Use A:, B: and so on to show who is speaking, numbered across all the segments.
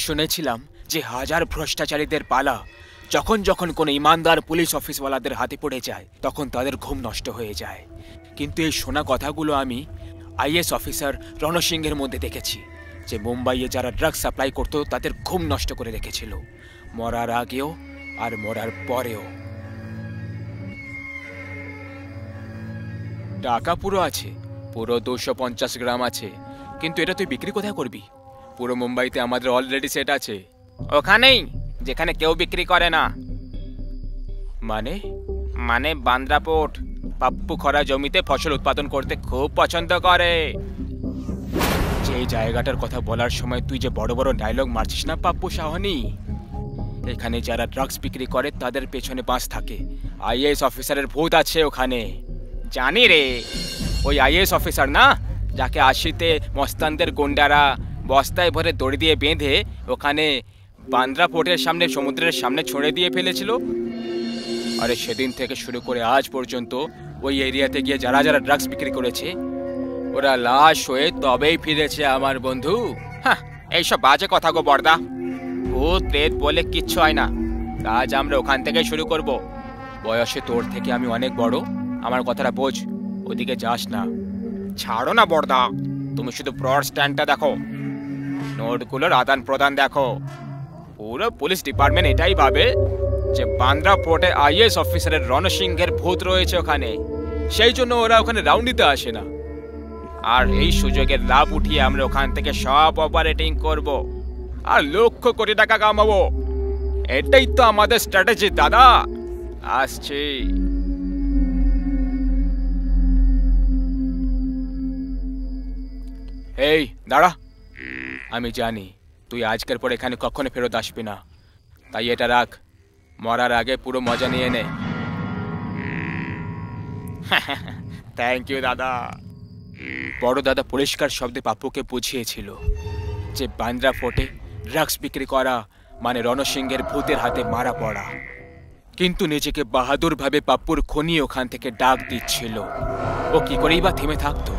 A: শুনেছিলাম যে হাজার ভ্রষ্টাচারীদের পালা যখন যখন কোনো ইমানদার পুলিশ অফিসওয়ালাদের হাতে পড়ে যায় তখন তাদের ঘুম নষ্ট হয়ে যায়। কিন্তু এই শোনা কথাগুলো আমি আইএস অফিসার রণসিংহের মধ্যে দেখেছি, যে মুম্বাইয়ে যারা ড্রাগস সাপ্লাই করতো তাদের ঘুম নষ্ট করে রেখেছিল, মরার আগেও আর মরার পরেও। টাকা পুরো আছে, পুরো 250 গ্রাম আছে, কিন্তু এটা তুই বিক্রি কোথায় করবি? পুরো মুম্বাইতে আমাদের অলরেডি সেট আছে। ওখানেই, যেখানে কেউ বিক্রি করে না। মানে বান্দ্রা পোর্ট। পাপ্পু খরা জমিতে ফসল উৎপাদন করতে খুব পছন্দ করে। যে জায়গাটার কথা বলার সময় তুই যে বড় বড় ডায়লগ মারছিস না পাপ্পু সাহনি, এখানে যারা ড্রাগস বিক্রি করে তাদের পেছনে বাস থাকে। আইএএস অফিসারের ভূত আছে ওখানে। জানি রে, ওই আইএএস অফিসার না, যাকে 80-তে মস্তানদের গুন্ডারা বস্তায় ভরে দড়ি দিয়ে বেঁধে ওখানে বান্দ্রা পোর্টের সামনে সমুদ্রের সামনে ছড়ে দিয়ে ফেলেছিল। আরে সেদিন থেকে শুরু করে আজ পর্যন্ত ওই এরিয়াতে গিয়ে যারা যারা ড্রাগস বিক্রি করেছে ওরা লাশ হয়ে তবেই ফিরেছে আমার বন্ধু। হ্যাঁ, এইসব বাজে কথা গো বর্দা। ভূত প্রেত বলে কিচ্ছু হয় না। আজ আমরা ওখান থেকে শুরু করব। বয়সে তোর থেকে আমি অনেক বড়, আমার কথাটা বোঝ। ওদিকে যাস না। ছাড়ো না বর্দা, তুমি শুধু ব্রড স্ট্যান্ডটা দেখো, নোটগুলোর আদান প্রদান দেখো। পুরো পুলিশ ডিপার্টমেন্ট এটাই ভাবে যে বান্দ্রা পোর্টে আইএএস অফিসারের রণসিংহের ভূত রয়েছে ওখানে, সেই জন্য ওরা ওখানে রাউন্ড দিতে আসে না। আর এই সুযোগের লাভ উঠিয়ে আমরা ওখান থেকে সব অপারেটিং করব আর লক্ষ কোটি টাকা কামাবো। এটাই তো আমাদের স্ট্র্যাটেজি দাদা। আসছি। এই দাঁড়া, আমি জানি তুই আজকের পর এখানে কখনো ফেরত আসবি না, তাই এটা রাখ, মরার আগে পুরো মজা নিয়ে নে। থ্যাংক ইউ দাদা। বড় দাদা পরিষ্কার শব্দে পাপ্পুকে বুঝিয়েছিল যে বান্দ্রা ফোর্টে ড্রাগস বিক্রি করা মানে রণসিংহের ভূতের হাতে মারা পড়া। কিন্তু নিজেকে বাহাদুর ভাবে পাপ্পুর খনি ওখান থেকে ডাক দিচ্ছিল। ও কি করেই বা থেমে থাকতো?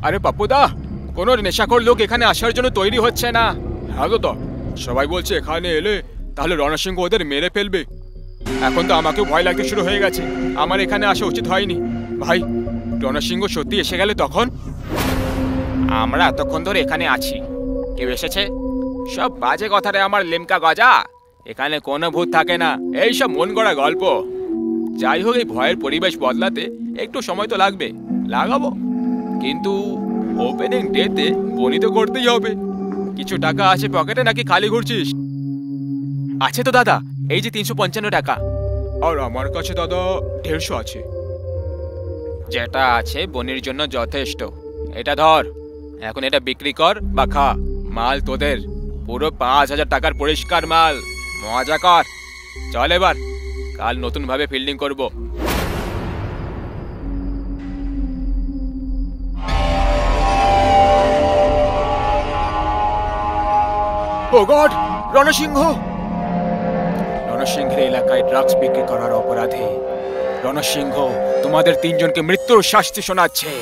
A: আরে পাপ্পুদা, কোন নেশাখোর লোক এখানে আসার জন্য তৈরি হচ্ছে না। হ্যাঁ তো, সবাই বলছে এখানে এলে তাহলে রণসিংহ ওদের মেরে ফেলবে। এখন তো আমাকেও ভয় লাগতে শুরু হয়ে গেছে। আমার এখানে আসা উচিত হয়নি। ভাই, রণসিংহ সত্যি এসে গেলে তখন? আমরা এতক্ষণ ধরে এখানে আছি, কেউ এসেছে? সব বাজে কথারে আমার লিমকা গজা। এখানে কোনো ভূত থাকে না, এই সব মন গড়া গল্প। যাই হোক, এই ভয়ের পরিবেশ বদলাতে একটু সময় তো লাগবে, লাগাবো। কিন্তু ওপেনিং ডেতে বনি তো করতেই হবে। কিছু টাকা আছে পকেটে নাকি খালি ঘুরছিস? আছে তো দাদা, এই যে 355 টাকা। আর আমার কাছে দাদা 150 আছে। যেটা আছে বনির জন্য যথেষ্ট। এটা ধর, এখন এটা বিক্রি কর বা খা। মাল তোদের, পুরো 5000 টাকার পরিষ্কার মাল। মজা কর। চল এবার, কাল নতুন ভাবে ফিল্ডিং করব। ও গড, রণসিংহ! রণসিংহের এলাকায় ড্রাগস বিক্রি করার অপরাধে রণসিংহ তোমাদের 3 জনকে মৃত্যুর শাস্তি শোনাচ্ছে।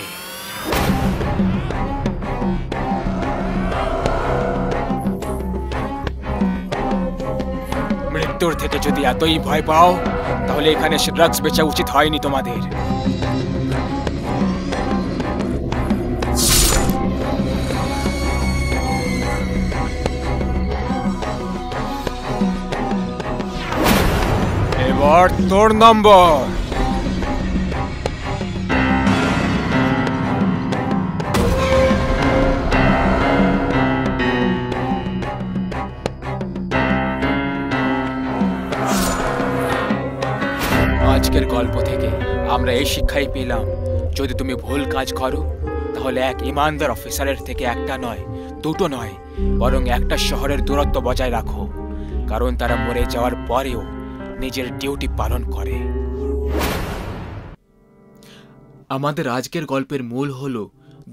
A: মৃত্যুর থেকে যদি এতই ভয় পাও তাহলে এখানে এসে ড্রাগস বেচা উচিত হয়নি তোমাদের। এবার তোর নম্বর। আজকের গল্প থেকে আমরা এই শিক্ষাই পেলাম, যদি তুমি ভুল কাজ করো তাহলে এক ইমানদার অফিসারের থেকে একটা নয়, দুটো নয়, বরং একটা শহরের দূরত্ব বজায় রাখো, কারণ তারা মরে যাওয়ার পরেও নিজের ডিউটি পালন করে। আমাদের আজকের গল্পের মূল হলো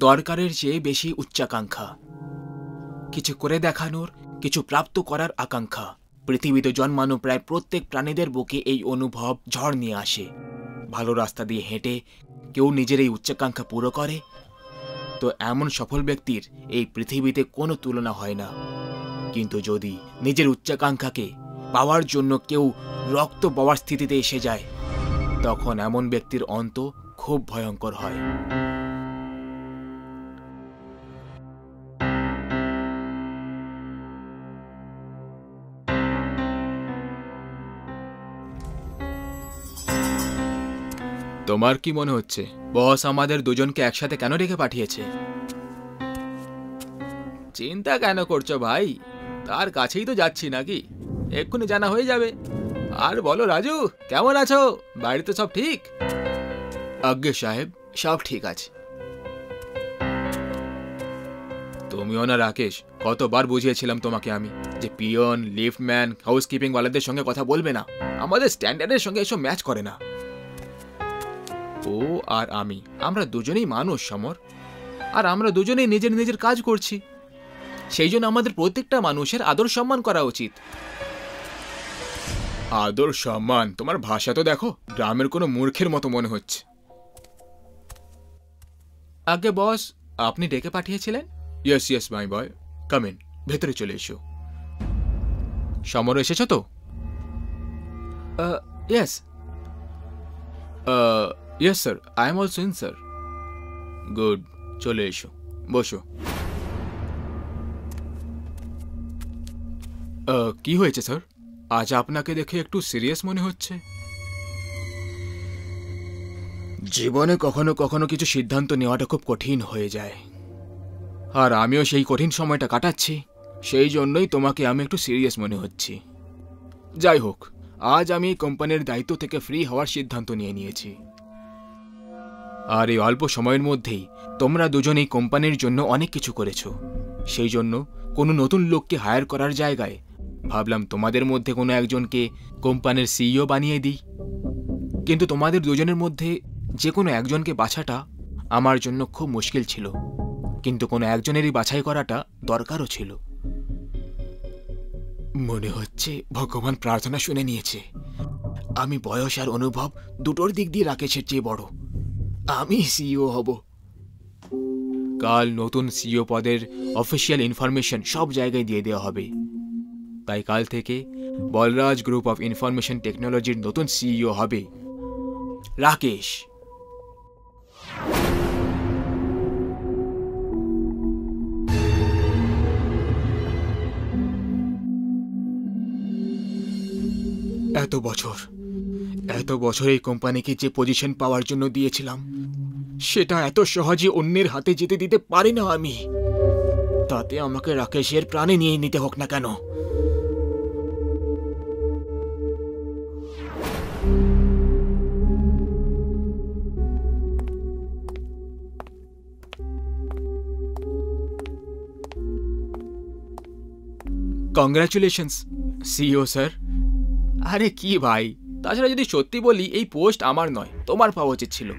A: দরকারের চেয়ে বেশি উচ্চাকাঙ্ক্ষা, কিছু করে দেখানোর, কিছু প্রাপ্ত করার আকাঙ্ক্ষা। পৃথিবীতে জন্মানো প্রায় প্রত্যেক প্রাণীদের বুকে এই অনুভব ঝড় নিয়ে আসে। ভালো রাস্তা দিয়ে হেঁটে কেউ নিজের এই উচ্চাকাঙ্ক্ষা পুরো করে, তো এমন সফল ব্যক্তির এই পৃথিবীতে কোনো তুলনা হয় না। কিন্তু যদি নিজের উচ্চাকাঙ্ক্ষাকে পাওয়ার জন্য কেউ রক্ত পাওয়ার স্থিতিতে এসে যায়, তখন এমন ব্যক্তির অন্ত খুব ভয়ঙ্কর হয়। তোমার কি মনে হচ্ছে বস আমাদের দুজনকে একসাথে কেন ডেকে পাঠিয়েছে? চিন্তা কেন করছো ভাই? তার কাছেই তো যাচ্ছি নাকি, এক্ষুনি জানা হয়ে যাবে। আর বলো রাজু, কেমন আছো? বাড়িতে সব ঠিক? আজ্ঞে সাহেব, সব ঠিক আছে। তুমিও না রাকেশ, কতবার বুঝিয়েছিলাম তোমাকে আমি যে পিয়ন, লিফটম্যান, হাউসকিপিং ওয়ালাদের সঙ্গে কথা বলবে না, আমাদের স্ট্যান্ডার্ডের সঙ্গে এসব ম্যাচ করে না। ও আর আমি, আমরা দুজনেই মানুষ সমর, আর আমরা দুজনেই নিজের নিজের কাজ করছি। সেই জন্য আমাদের প্রত্যেকটা মানুষের আদর সম্মান করা উচিত। আদর সম্মান? তোমার ভাষা তো দেখো, গ্রামের কোনো মূর্খের মতো মনে হচ্ছে। আগে বস, আপনি ডেকে পাঠিয়েছিলেন? Yes yes my boy, come in, ভেতরে চলে এসো। সমর এসেছ তো? Yes yes sir, I am also in sir. Good, চলে এসো, বসো। কি হয়েছে স্যার? আজ আপনাকে দেখে একটু সিরিয়াস মনে হচ্ছে। জীবনে কখনো কখনো কিছু সিদ্ধান্ত নেওয়াটা খুব কঠিন হয়ে যায়, আর আমিও সেই কঠিন সময়টা কাটাচ্ছি। সেই জন্যই তোমাকে আমি একটু সিরিয়াস মনে হচ্ছি। যাই হোক, আজ আমি এই কোম্পানির দায়িত্ব থেকে ফ্রি হওয়ার সিদ্ধান্ত নিয়েছি। আর এই অল্প সময়ের মধ্যেই তোমরা দুজন এই কোম্পানির জন্য অনেক কিছু করেছো। সেই জন্য কোনো নতুন লোককে হায়ার করার জায়গায় ভাবলাম তোমাদের মধ্যে কোনো একজনকে কোম্পানির সিইও বানিয়ে দিই। কিন্তু তোমাদের দুজনের মধ্যে যে কোনো একজনকে বাছাটা আমার জন্য খুব মুশকিল ছিল, কিন্তু কোনো একজনেরই বাছাই করাটা দরকারও ছিল। মনে হচ্ছে ভগবান প্রার্থনা শুনে নিয়েছে। আমি বয়স আর অনুভব দুটোর দিক দিয়ে রাকেশের চেয়ে বড়। আমি সিইও হব। কাল নতুন সিইও পদের অফিসিয়াল ইনফরমেশন সব জায়গায় দিয়ে দেওয়া হবে। তাই কাল থেকে বলরাজ গ্রুপ অফ ইনফরমেশন টেকনোলজির নতুন সিইও হবে রাকেশ। এত বছর এই কোম্পানিকে যে পজিশন পাওয়ার জন্য দিয়েছিলাম, সেটা এত সহজে অন্যের হাতে যেতে দিতে পারি না আমি। তাতে আমাকে রাকেশের প্রাণে নিয়ে নিতে হোক না কেন। Congratulations CEO sir. আরে কি ভাই, তাছাড়া যদি সত্যি বলি, এই পোস্ট আমার নয়, তোমার পাওয়া উচিত ছিল।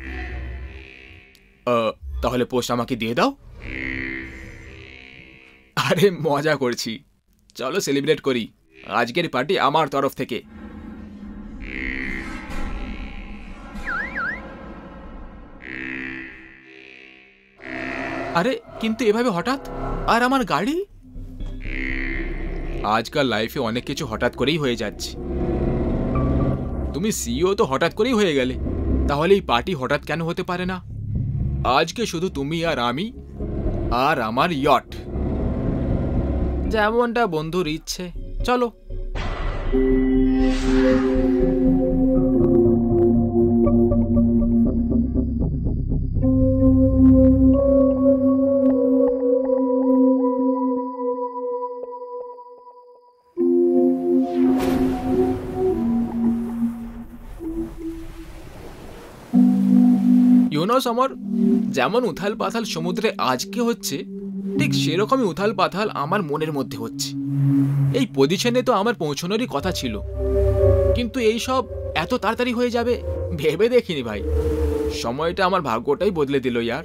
A: তাহলে পোস্ট আমাকে দিয়ে দাও। আরে মজা করছি, চলো সেলিব্রেট করি। আজকের পার্টি আমার তরফ থেকে। আরে কিন্তু এভাবে হঠাৎ? আর আমার গাড়ি? আজকাল লাইফে অনেক কিছু হঠাৎ করেই হয়ে যাচ্ছে। তুমি সিইও তো হঠাৎ করেই হয়ে গেলে, তাহলে এই পার্টি হঠাৎ কেন হতে পারে না? আজকে শুধু তুমি আর আমি আর আমার ইয়ট, যেমনটা বন্ধুর ইচ্ছে। চলো। ইউনো সমর, যেমন উথাল পাথাল সমুদ্রে আজকে হচ্ছে, ঠিক সেরকমই উথাল পাথাল আমার মনের মধ্যে হচ্ছে। এই পজিশনে তো আমার পৌঁছানোরই কথা ছিল, কিন্তু এই সব এত তাড়াতাড়ি হয়ে যাবে ভেবে দেখিনি ভাই। সময়টা আমার ভাগ্যটাই বদলে দিল ইয়ার,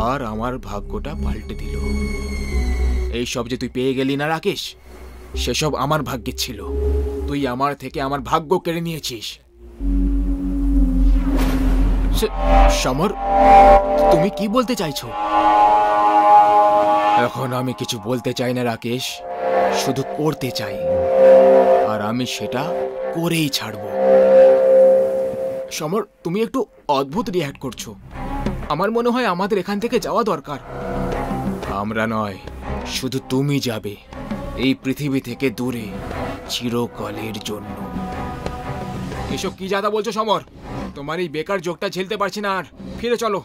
A: আর আমার ভাগ্যটা পাল্টে দিল। এই সব যে তুই পেয়ে গেলি না রাকেশ, সেসব আমার ভাগ্যে ছিল। তুই আমার থেকে আমার ভাগ্য কেড়ে নিয়েছিস। সমর, তুমি কি বলতে চাইছো? এখন আমি কিছু বলতে চাই না রাকেশ, শুধু করতে চাই, আর আমি সেটা করেই ছাড়ব। সমর, তুমি একটু অদ্ভুত রিঅ্যাক্ট করছো। আমার মনে হয় আমাদের এখান থেকে যাওয়া দরকার। আমরা নয়, শুধু তুমি যাবে এই পৃথিবী থেকে দূরে, চিরকালের জন্য। এসব কি জাদা বলছো সমর? তোমার এই বেকার জোকটা ঝেলতে পারছি না আর। ফিরে চলো।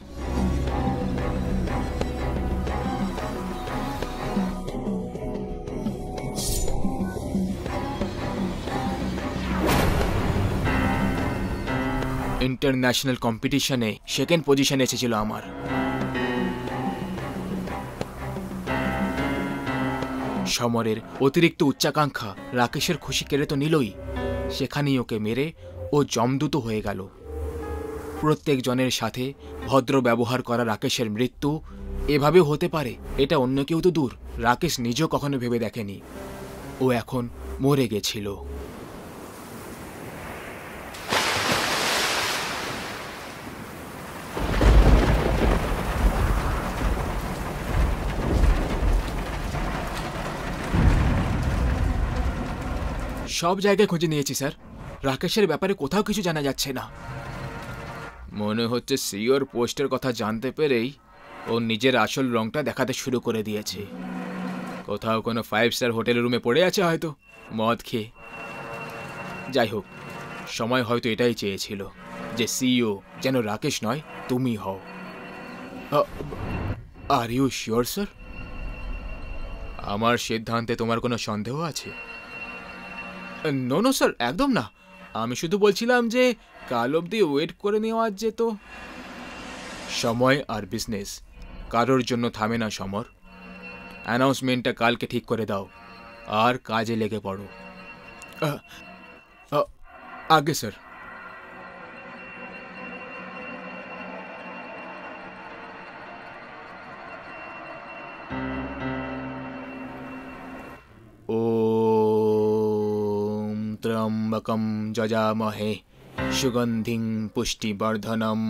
A: ইন্টারন্যাশনাল কম্পিটিশনে সেকেন্ড পজিশনে এসেছিল আমার। সমরের অতিরিক্ত উচ্চাকাঙ্ক্ষা রাকেশের খুশি কেড়ে তো নিলই, সেখানেই ওকে মেরে ও জমদূত হয়ে গেল। প্রত্যেক জনের সাথে ভদ্র ব্যবহার করা রাকেশের মৃত্যু এভাবেও হতে পারে, এটা অন্য কেউ তো দূর, রাকেশ নিজেও কখনো ভেবে দেখেনি। ও এখন মরে গেছিল। সব জায়গায় খুঁজে নিয়েছি স্যার, রাকেশের ব্যাপারে কোথাও কিছু জানা যাচ্ছে না। মনে হচ্ছে সিওর পোস্টের কথা জানতে পেরেই ও নিজের আসল রংটা দেখাতে শুরু করে দিয়েছে। কোথাও কোনো 5 স্টার হোটেলের রুমে পড়ে আছে হয়তো, মদ খেয়ে। যাই হোক, সময় হয়তো এটাই চেয়েছিল যে সিইও যেন রাকেশ নয়, তুমি হও। Are you sure sir? আমার সিদ্ধান্তে তোমার কোনো সন্দেহ আছে? নো নো স্যার, একদম না। আমি শুধু বলছিলাম যে কাল অবধি ওয়েট করে নেওয়া যেত। সময় আর বিজনেস কারোর জন্য থামে না সমর। অ্যানাউন্সমেন্টটা কালকে ঠিক করে দাও আর কাজে লেগে পড়ো। আগে স্যার। ওম ত্র্যম্বকম যজামহে সুগন্ধিং পুষ্টিবর্ধনম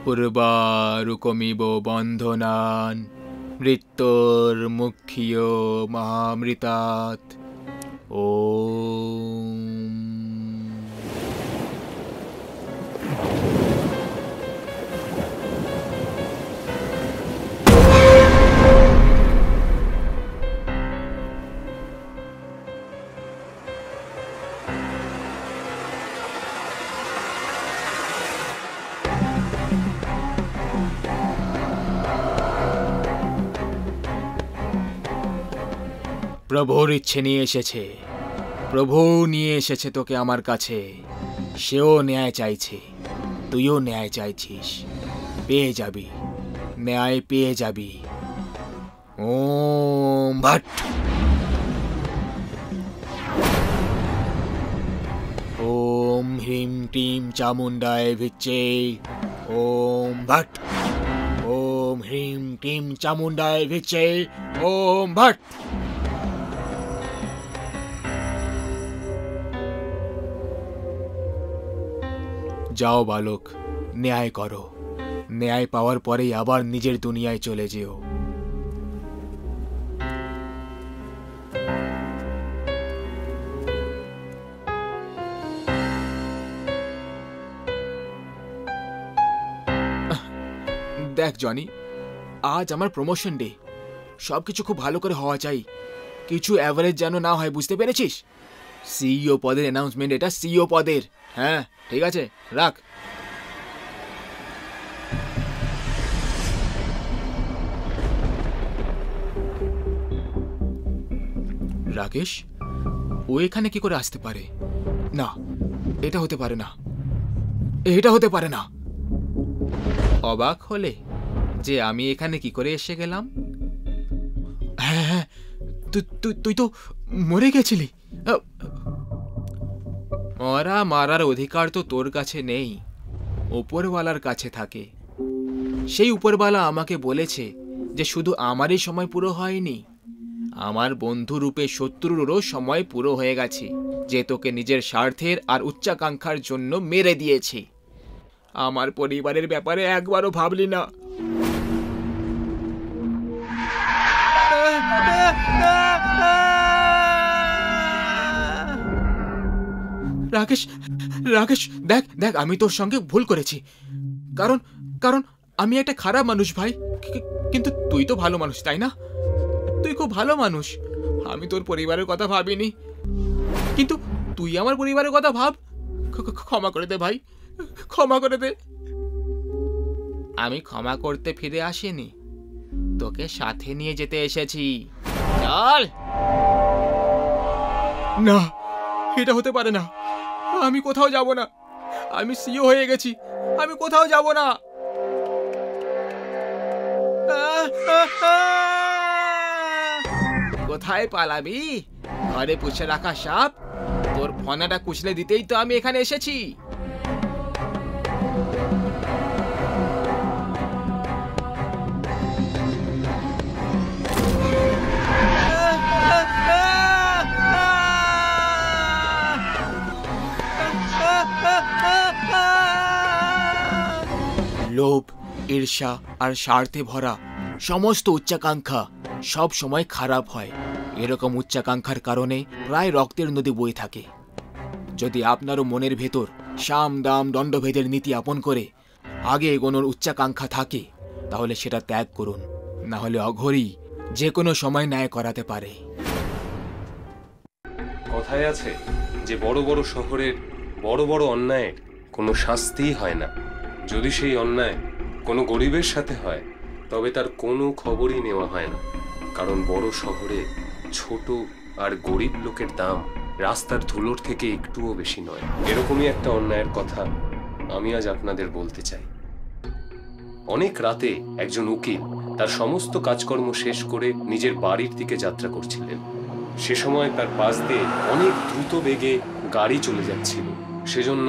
A: পূর্বারুকমিব বন্ধনান মৃত্যুর্মুক্ষিয় মহামৃতাৎ। ওম। প্রভুর ইচ্ছে নিয়ে এসেছে, প্রভু নিয়ে এসেছে তোকে আমার কাছে। সেও ন্যায় চাইছে, তুইও ন্যায় চাইছিস, পেয়ে যাবি, ন্যায় পেয়ে যাবি। ওম ভট। ওম হ্রিম ক্রিম চামুন্ডায় ভিচ্ছে। ওম ভট। ওম হ্রিম ক্রিম চামুন্ডায় ভিচ্ছে। ওম ভট। যাও বালক, ন্যায় করো। ন্যায় পাওয়ার পরেই আবার নিজের দুনিয়ায় চলে যেও। দেখ জনি, আজ আমার প্রমোশন ডে। সবকিছু খুব ভালো করে হওয়া চাই, কিছু অ্যাভারেজ যেন না হয়, বুঝতে পেরেছিস? সিইও পদের অ্যানাউন্সমেন্ট, এটা সিইও পদের। হ্যাঁ ঠিক আছে, রাখ। রাকেশ, ও এখানে কি করে আসতে পারে? না, এটা হতে পারে না, এটা হতে পারে না। অবাক হলে যে আমি এখানে কি করে এসে গেলাম? হ্যাঁ হ্যাঁ, তুই তো মরে গেছিলি। মরা মারার অধিকার তো তোর কাছে নেই, উপরওয়ালার কাছে থাকে। সেই উপরওয়ালা আমাকে বলেছে যে শুধু আমারই সময় পুরো হয়নি, আমার বন্ধু রূপে শত্রুরও সময় পুরো হয়ে গেছে, যে তোকে নিজের স্বার্থের আর উচ্চাকাঙ্ক্ষার জন্য মেরে দিয়েছে। আমার পরিবারের ব্যাপারে একবারও ভাবলি না। রাকেশ, রাকেশ, দেখ দেখ, আমি তোর সঙ্গে ভুল করেছি। কারণ কারণ আমি একটা খারাপ মানুষ ভাই। কিন্তু তুই তো ভালো মানুষ, তাই না? তুই খুব ভালো মানুষ। আমি তোর পরিবারের কথা ভাবিনি, কিন্তু তুই আমার পরিবারের কথা ভাব। ক্ষমা করে দে ভাই, ক্ষমা করে দে। আমি ক্ষমা করতে ফিরে আসিনি, তোকে সাথে নিয়ে যেতে এসেছি। চল। না, এটা হতে পারে না। আমি কোথাও যাব না। আমি সিও হয়ে গেছি, আমি কোথাও যাব না। কোথায় পালাবি? ঘরে পুষে রাখা সাপ? তোর ফনাটা কুচলে দিতেই তো আমি এখানে এসেছি। লোভ, ঈর্ষা আর স্বার্থে ভরা সমস্ত উচ্চাকাঙ্ক্ষা সব সময় খারাপ হয়। এরকম উচ্চাকাঙ্ক্ষার কারণে প্রায় রক্তের নদী বয়ে থাকে। যদি আপনারও মনের ভেতর সাম দাম দণ্ডভেদের নীতি আপন করে আগে এগোনোর উচ্চাকাঙ্ক্ষা থাকে, তাহলে সেটা ত্যাগ করুন, না হলে অঘোরই যে কোনো সময় ন্যায় করাতে পারে।
B: কথায় আছে যে বড় বড় শহরের বড় বড় অন্যায়ের কোনো শাস্তিই হয় না। যদি সেই অন্যায় কোনো গরিবের সাথে হয়, তবে তার কোনো খবরই নেওয়া হয় না। কারণ বড় শহরে ছোট আর গরিব লোকের দাম রাস্তার ধুলোর থেকে একটুও বেশি নয়। এরকমই একটা অন্যায়ের কথা আমি আজ আপনাদের বলতে চাই। অনেক রাতে একজন উকিল তার সমস্ত কাজকর্ম শেষ করে নিজের বাড়ির দিকে যাত্রা করছিলেন। সে সময় তার পাশ দিয়ে অনেক দ্রুত বেগে গাড়ি চলে যাচ্ছিল। সেজন্য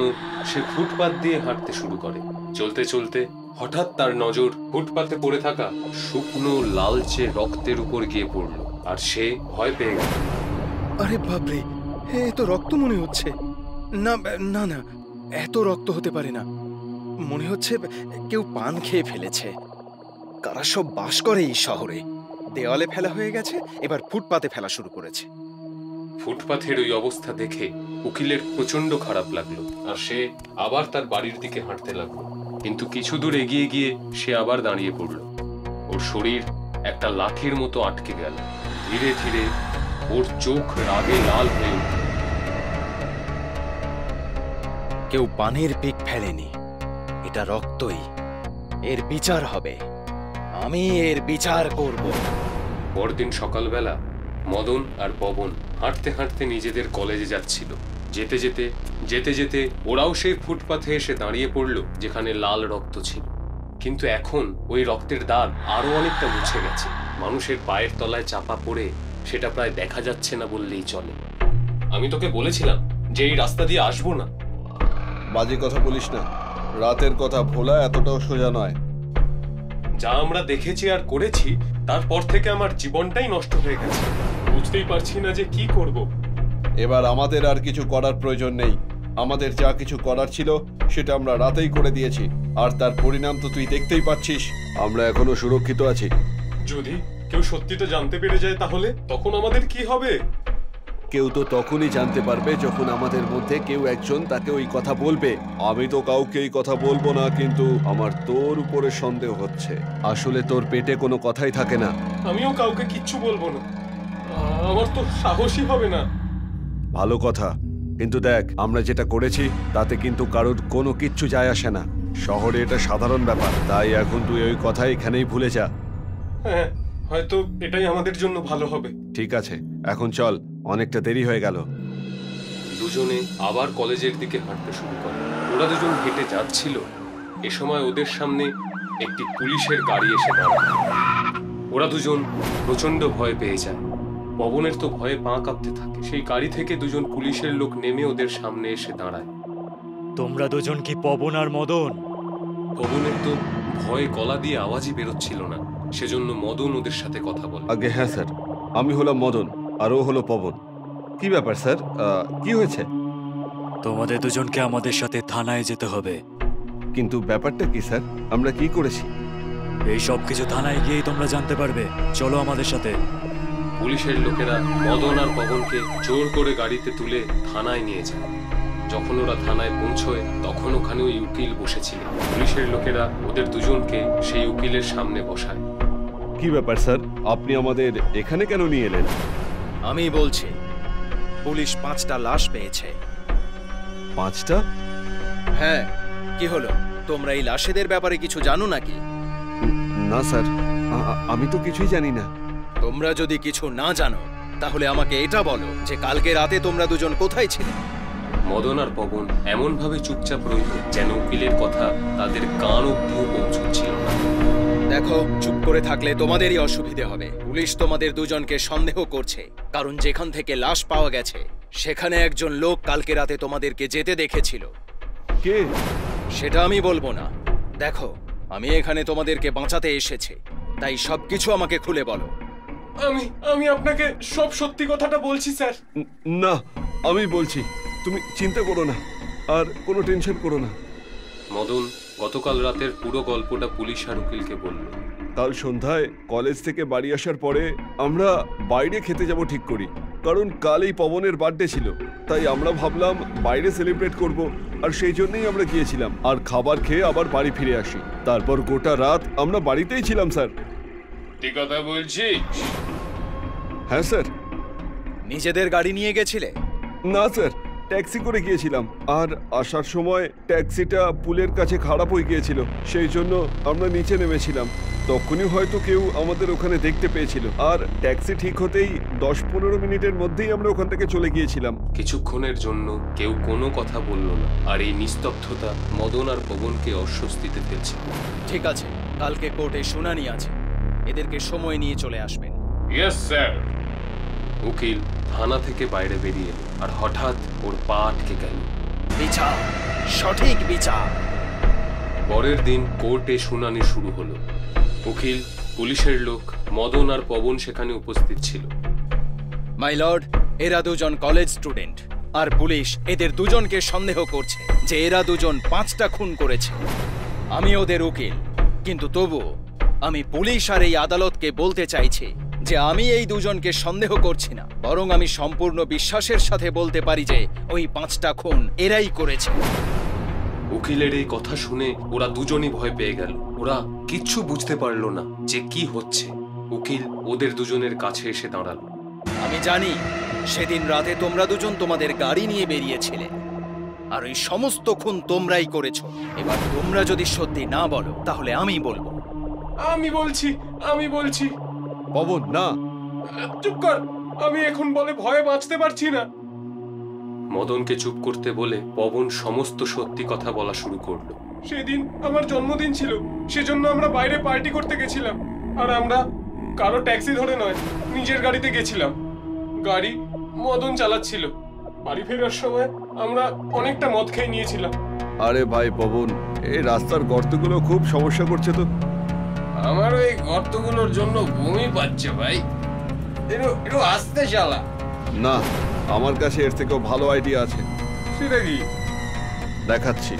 B: সে ফুটপাত দিয়ে হাঁটতে শুরু করে। চলতে চলতে হঠাৎ তার নজর ফুটপাতে পড়ে থাকা শুকনো লালচে রক্তের উপর গিয়ে পড়ল, আর সে ভয় পেয়ে গেল।
C: আরে বাপরে, এ তো রক্ত মনে হচ্ছে। না না না, এত রক্ত হতে পারে না। মনে হচ্ছে কেউ পান খেয়ে ফেলেছে। কারা সব বাস করে এই শহরে? দেওয়ালে ফেলা হয়ে গেছে, এবার ফুটপাতে ফেলা শুরু করেছে।
B: ফুটপাথের ওই অবস্থা দেখে উকিলের প্রচন্ড খারাপ লাগলো, আর সে আবার তার বাড়ির দিকে হাঁটতে লাগলো। কিন্তু কিছু দূর এগিয়ে গিয়ে সে আবার দাঁড়িয়ে পড়ল। ওর শরীর একটা লাঠির মতো আটকে গেল। ধীরে ধীরে ওর চোখ রাগে লাল হয়ে উঠল।
C: কেউ পানের পিক ফেলেনি, এটা রক্তই। এর বিচার হবে, আমি এর বিচার করব।
B: পরদিন সকালবেলা মদন আর পবন হাঁটতে হাঁটতে নিজেদের কলেজে যাচ্ছিল। যেতে যেতে যেতে যেতে ওরাও সেই ফুটপাথে এসে দাঁড়িয়ে পড়ল যেখানে লাল রক্ত ছিল। কিন্তু এখন ওই রক্তের দাগ আরো অনেকটা মুছে গেছে। মানুষের পায়ের তলায় চাপা পড়ে সেটা প্রায় দেখা যাচ্ছে না বললেই চলে। আমি তোকে বলেছিলাম যে এই রাস্তা দিয়ে আসবো না।
D: বাজে কথা বলিস না, রাতের কথা ভোলা এতটাও সোজা নয়।
B: যা আমরা দেখেছি আর করেছি, তারপর থেকে আমার জীবনটাই নষ্ট হয়ে গেছে। বুঝতেই পারছি না যে কি করব।
D: এবার আমাদের আর কিছু করার প্রয়োজন নেই। আমাদের যা কিছু করার ছিল সেটা আমরা রাতেই করে দিয়েছি, আর তার পরিণাম তো তুই দেখতেই পাচ্ছিস। আমরা এখনো সুরক্ষিত আছি।
B: যদি কেউ সত্যিটা জানতে পেরে যায়, তাহলে তখন আমাদের কি হবে?
D: কেউ তো তখনই জানতে পারবে যখন আমাদের মধ্যে কেউ একজন তাকে ওই কথা বলবে। আমি তো কাউকে এই কথা বলবো না, কিন্তু আমার তোর উপরে সন্দেহ হচ্ছে। আসলে তোর পেটে কোনো কথাই থাকে না।
B: আমিও কাউকে কিচ্ছু বলবো না, আমার তো সাহসই হবে না।
D: ভালো কথা, কিন্তু দেখ, আমরা যেটা করেছি তাতে কিন্তু কারোর কোনো কিচ্ছু যায় আসে না। শহরে এটা সাধারণ ব্যাপার, তাই এখন তুই ওই কথা এখানেই ভুলে যা।
B: হ্যাঁ, হয়তো এটাই আমাদের জন্য ভালো হবে।
D: ঠিক আছে, এখন চল, অনেকটা দেরি হয়ে গেল।
B: দুজনে আবার কলেজের দিকে হাঁটতে শুরু করে। ওরা দুজন হেঁটে যাচ্ছিল, এ সময় ওদের সামনে একটি পুলিশের গাড়ি এসে দাঁড়ায়। ওরা দুজন প্রচন্ড ভয় পেয়ে যায়। পবনের তো ভয়ে পা কাঁপতে থাকে। সেই গাড়ি থেকে দুজন পুলিশের লোক নেমে ওদের সামনে এসে দাঁড়ায়।
E: তোমরা দুজন কি পবন আর মদন?
B: পবনের তো ভয়ে গলা দিয়ে আওয়াজই বেরোচ্ছিল না, সেজন্য মদন ওদের সাথে কথা বলে।
D: আগে হ্যাঁ স্যার, আমি হলাম মদন আর ও হলো পবন। কি ব্যাপার স্যার, কি হয়েছে?
E: তোমাদের দুজনকে আমাদের সাথে থানায় যেতে হবে।
D: কিন্তু ব্যাপারটা কি স্যার, আমরা কি করেছি?
E: এই সব কিছু থানায় গিয়েই তোমরা জানতে পারবে। চলো আমাদের সাথে।
B: পুলিশের লোকেরা মদন আর পবনকে জোর করে গাড়িতে তুলে থানায় নিয়ে যায়। যখন ওরা থানায় পৌঁছয় তখন ওখানে ওই উকিল বসেছিল। পুলিশের লোকেরা ওদের দুজনকে সেই উকিলের সামনে বসায়।
D: কি ব্যাপার স্যার, আপনি আমাদের এখানে কেন নিয়ে এলেন?
C: আমি বলছি, পুলিশ 5টা লাশ পেয়েছে।
D: 5টা?
C: হ্যাঁ, কি হলো? তোমরা এই লাশেদের ব্যাপারে কিছু জানো নাকি?
D: না স্যার, আমি তো কিছুই জানি না।
C: তোমরা যদি কিছু না জানো তাহলে আমাকে এটা বলো যে কালকে রাতে তোমরা দুজন কোথায় ছিলে?
B: মদন আর পবন এমনভাবে চুপচাপ রইল যেন উকিলের কথা তাদের কান অব্দিও পৌঁছচ্ছিল না।
C: দেখো, চুপ করে থাকলে তোমাদেরই অসুবিধে হবে। পুলিশ তোমাদের দুজনকে সন্দেহ করছে, কারণ যেখান থেকে লাশ পাওয়া গেছে সেখানে একজন লোক কালকে রাতে তোমাদেরকে যেতে দেখেছিল।
D: কে?
C: সেটা আমি বলবো না। দেখো, আমি এখানে তোমাদেরকে বাঁচাতে এসেছি, তাই সবকিছু আমাকে খুলে বলো।
B: আমি আপনাকে সব সত্যি কথাটা বলছি স্যার।
D: না, আমি বলছি, তুমি চিন্তা করো না আর কোনো টেনশন করো না।
B: মদন গতকাল রাতের পুরো গল্পটা পুলিশ আর উকিলকে বলল।
D: কাল সন্ধ্যায় কলেজ থেকে বাড়ি আসার পরে আমরা বাইরে খেতে যাব ঠিক করি, কারণ কাল এই পবনের বার্থডে ছিল। তাই আমরা ভাবলাম বাইরে সেলিব্রেট করব, আর সেই জন্যই আমরা গিয়েছিলাম। আর খাবার খেয়ে আবার বাড়ি ফিরে আসি। তারপর গোটা রাত আমরা বাড়িতেই ছিলাম স্যার।
B: ঠিক কথা বলছিস?
D: হ্যাঁ স্যার।
C: নিজেদের গাড়ি নিয়ে গেছিলে?
D: না স্যার, ট্যাক্সি করে গিয়েছিলাম। আর আসার সময় ট্যাক্সিটা পুলের কাছে খারাপ হয়ে গিয়েছিল, সেই জন্য আমরা নিচে নেমেছিলাম। তখনই হয়তো কেউ আমাদের ওখানে দেখতে পেয়েছিল, আর ট্যাক্সি ঠিক হতেই 10-15 মিনিটের মধ্যেই আমরা ওখান থেকে চলে গিয়েছিলাম।
B: কিছুক্ষণের জন্য কেউ কোনো কথা বলল না, আর এই নিস্তব্ধতা মদন আর পবনকে অস্বস্তিতে ফেলছে।
C: ঠিক আছে, কালকে কোর্টে শুনানি আছে, এদেরকে সময় নিয়ে চলে আসবেন।
B: Yes sir. উকিল থানা থেকে বাইরে বেরিয়ে এলো, আর হঠাৎ ওর পা আটকে গেল।
C: বিচার, সঠিক বিচার।
B: পরের দিন কোর্টে শুনানি শুরু হলো। উকিল, পুলিশের লোক, মদন আর পবন সেখানে উপস্থিত ছিল।
C: মাই লর্ড, এরা দুজন কলেজ স্টুডেন্ট, আর পুলিশ এদের দুজনকে সন্দেহ করছে যে এরা দুজন 5টা খুন করেছে। আমি ওদের উকিল, কিন্তু তবুও আমি পুলিশ আর এই আদালতকে বলতে চাইছি যে আমি এই দুজনকে সন্দেহ করছি না, বরং আমি সম্পূর্ণ বিশ্বাসের সাথে বলতে পারি যে ওই 5টা খুন এরাই করেছে।
B: উকিলের এই কথা শুনে ওরা দুজনই ভয় পেয়ে গেল। ওরা কিচ্ছু বুঝতে পারলো না যে কি হচ্ছে। উকিল ওদের দুজনের কাছে এসে দাঁড়ালো।
C: আমি জানি সেদিন রাতে তোমরা দুজন তোমাদের গাড়ি নিয়ে বেরিয়েছিলে, আর ওই সমস্ত খুন তোমরাই করেছো। এবার তোমরা যদি সত্যি না বলো তাহলে আমি বলবো।
B: আমি বলছি।
D: পবন, না।
B: চুপ কর, আমি এখন বলে ভয়ে বাঁচতে পারছি না। মদনকে চুপ করতে বলে পবন সমস্ত সত্যি কথা বলা শুরু করলো।
F: সেদিন আমার জন্মদিন ছিল, সেজন্য আমরা বাইরে পার্টি করতে গেছিলাম। আর আমরা কারো ট্যাক্সি ধরে নয়, নিজের গাড়িতে গেছিলাম। গাড়ি মদন চালাচ্ছিল। বাড়ি ফেরার সময় আমরা অনেকটা মদ খেয়ে নিয়েছিলাম।
D: আরে ভাই পবন, এই রাস্তার গর্তগুলো খুব সমস্যা করছে তো।
F: আমারও এই গর্তগুলোর জন্য বমি পাচ্ছে ভাই। একটু আস্তে চালা।
D: না, আমার কাছে এর থেকেও ভালো আইডিয়া আছে।
F: সেটা কি?
D: দেখাচ্ছি।